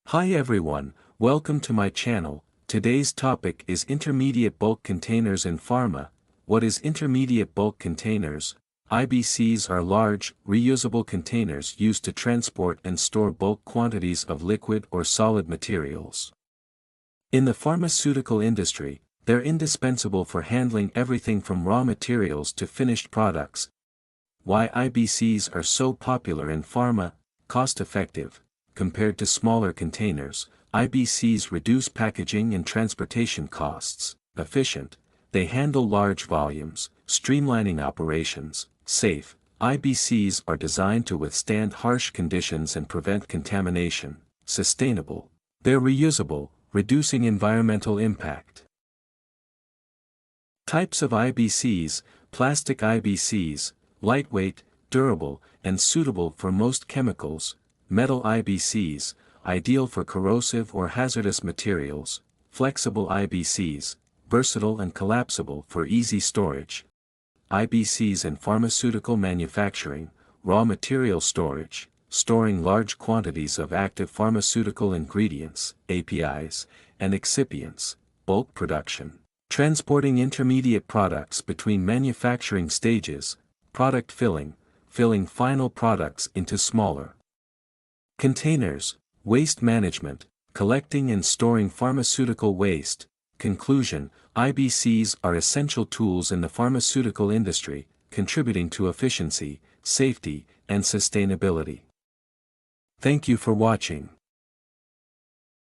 Hi everyone, welcome to my channel. Today's topic is intermediate bulk containers in pharma. What is intermediate bulk containers? IBCs are large, reusable containers used to transport and store bulk quantities of liquid or solid materials. In the pharmaceutical industry, they're indispensable for handling everything from raw materials to finished products. Why IBCs are so popular in pharma? Cost-effective. Compared to smaller containers, IBCs reduce packaging and transportation costs. Efficient. They handle large volumes, streamlining operations. Safe. IBCs are designed to withstand harsh conditions and prevent contamination. Sustainable. They're reusable, reducing environmental impact. Types of IBCs: plastic IBCs, lightweight, durable, and suitable for most chemicals. Metal IBCs, ideal for corrosive or hazardous materials. Flexible IBCs, versatile and collapsible for easy storage. IBCs in pharmaceutical manufacturing, raw material storage, storing large quantities of active pharmaceutical ingredients, APIs, and excipients. Bulk production, transporting intermediate products between manufacturing stages. Product filling, filling final products into smaller containers. Waste management, collecting and storing pharmaceutical waste. Conclusion: IBCs are essential tools in the pharmaceutical industry, contributing to efficiency, safety, and sustainability. Thank you for watching.